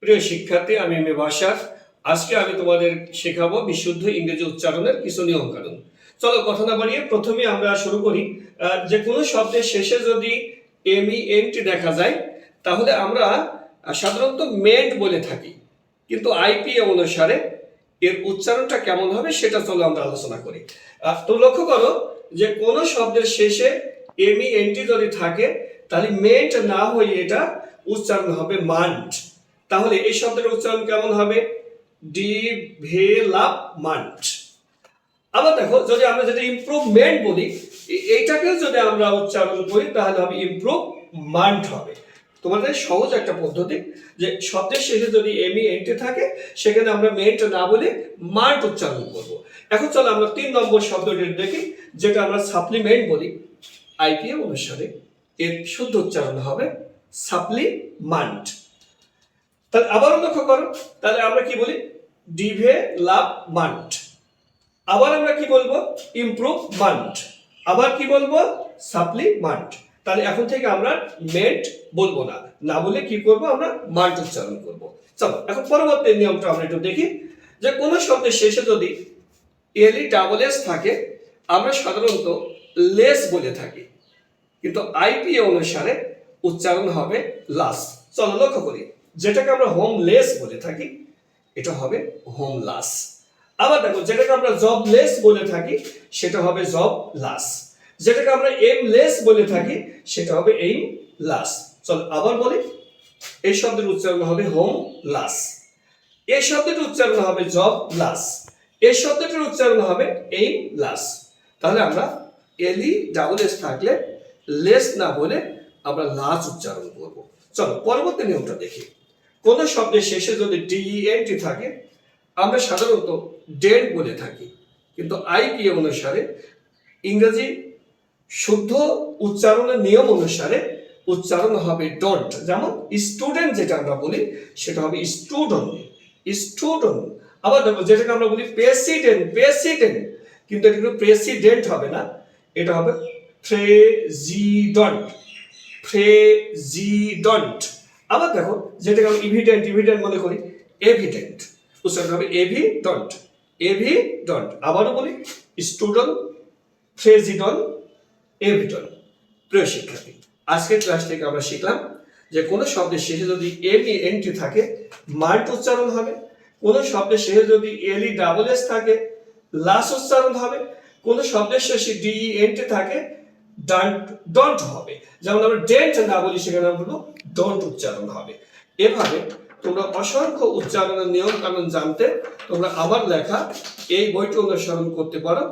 প্রিয় শিক্ষার্থী, আমি এম এ বাসার। আজকে আমি তোমাদের শেখাবো বিশুদ্ধ ইংরেজি উচ্চারণের কিছু নিয়ম কানুন। চলো কথা না বাড়িয়ে প্রথমে আমরা শুরু করি। যে কোনো শব্দের শেষে যদি এমইএনটি দেখা যায় তাহলে আমরা সাধারণত মেন্ট বলে থাকি, কিন্তু আইপিএ অনুসারে এর উচ্চারণটা কেমন হবে সেটা চলো আমরা আলোচনা করি। তো লক্ষ্য করো যে কোনো শব্দের শেষে এমইএনটি যদি থাকে তাহলে মেন্ট না হয়ে এটা উচ্চারণ হবে মান্ট। তাহলে এই শব্দের উচ্চারণ কেমন হবে? ডিভেলপমেন্ট। আবার দেখো, যদি আমরা যেটা ইমপ্রুভমেন্ট বলি, এইটাকেও যদি আমরা উচ্চারণ করি তাহলে হবে ইমপ্রুভমেন্ট হবে। তোমাদের সহজ একটা পদ্ধতি, যে শব্দের শেষে যদি এমইএনটি থাকে সেখানে আমরা মেন্ট না বলে মান্ট উচ্চারণ করব। এখন চলো আমরা 3 নম্বর শব্দটি দেখি, যেটা আমরা সাপ্লিমেন্ট বলি। আইপিএ অনুসারে এর শুদ্ধ উচ্চারণ হবে সাপ্লিমেন্ট। তাহলে আবারও লক্ষ্য করো, তাহলে আমরা কি বলি? ডেভেলপমেন্ট। আবার আমরা কি বলবো? ইমপ্রুভমেন্ট। আবার কি বলবো? সাপ্লিমেন্ট। তাহলে এখন থেকে আমরা মেন্ট বলবো না, না বলে কি করব? আমরা মান্ট উচ্চারণ করব। চলো এখন পরবর্তী নিয়মটা আমরা একটু দেখি, যে কোনো শব্দের শেষে যদি এলই ডাবল এস থাকে আমরা সাধারণত লেস বলে থাকি, কিন্তু আইপিএ অনুসারে উচ্চারণ হবে লাস। চলো লক্ষ্য করি, যেটাকে আমরা হোমলেস বলে থাকি এটা হবে হোমলাস। আবার দেখো, যেটাকে আমরা জবলেস বলে থাকি সেটা হবে জবলাস। যেটাকে আমরা এমলেস বলে থাকি সেটা হবে এইমলাস। চলো আবার বলি, এই শব্দের উচ্চারণ হবে হোমলাস, এই শব্দটির উচ্চারণ হবে জবলাস, এই শব্দটির উচ্চারণ হবে এইমলাস। তাহলে আমরা এলই ডাবল এস থাকলে লেস না বলে আমরা লাস উচ্চারণ করব। চলো পরবর্তী নিয়মটা দেখি। কোন শব্দের শেষে যদি ডিইএনটি থাকে আমরা সাধারণত ডেন্ট বলে থাকি, কিন্তু আইপিএ অনুসারে ইংরেজি শুদ্ধ উচ্চারণের নিয়ম অনুসারে উচ্চারণ হবে ডন্ট। যেমন স্টুডেন্ট যেটা আমরা বলি সেটা হবে স্টুডেন্ট, স্টুডেন্ট। আবার দেখো, যেটাকে আমরা বলি প্রেসিডেন্ট, প্রেসিডেন্ট, কিন্তু এটা কিন্তু প্রেসিডেন্ট হবে না, এটা হবে প্রেসিডেন্ট, প্রেসিডেন্ট। আবার দেখো, যেটাকে আমরা ইভিডেন্ট, ইভিডেন্ট মনে করি, এভিডেন্ট, উচ্চারণ হবে এভিডেন্ট, এভিডেন্ট। আবারও বলি স্টুডেন্ট, প্রেসিডেন্ট, এভিডেন্ট। প্রিয় শিক্ষার্থী, আজকের ক্লাস থেকে আমরা শিখলাম যে কোনো শব্দের শেষে যদি এমইএনটি থাকে মান্ট উচ্চারণ হবে, কোন শব্দের শেষে যদি এলই ডাবল এস থাকে লাস উচ্চারণ হবে, কোন শব্দের শেষে ডিইএনটি থাকে ডন্ট হবে। যেমন আমরা ডেন্ট না বলি সেখানে আমরা বলবো ডন্ট উচ্চারণ হবে। এভাবে তোমরা অসংখ্য উচ্চারণের নিয়ম কানুন জানতে তোমরা আমার লেখা এই বইটি অনুসরণ করতে পারো।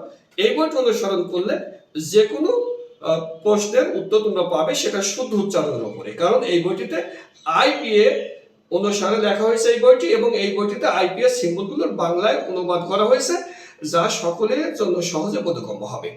এই বইটি অনুসরণ করলে যে কোনো প্রশ্নের উত্তর তোমরা পাবে, সেটা শুদ্ধ উচ্চারণের উপরে, কারণ এই বইটিতে আইপিএ অনুসারে লেখা হয়েছে এই বইটি, এবং এই বইটিতে আইপিএ সিম্বলগুলোর বাংলায় অনুবাদ করা হয়েছে, যা সকলের জন্য সহজে বোধগম্য হবে।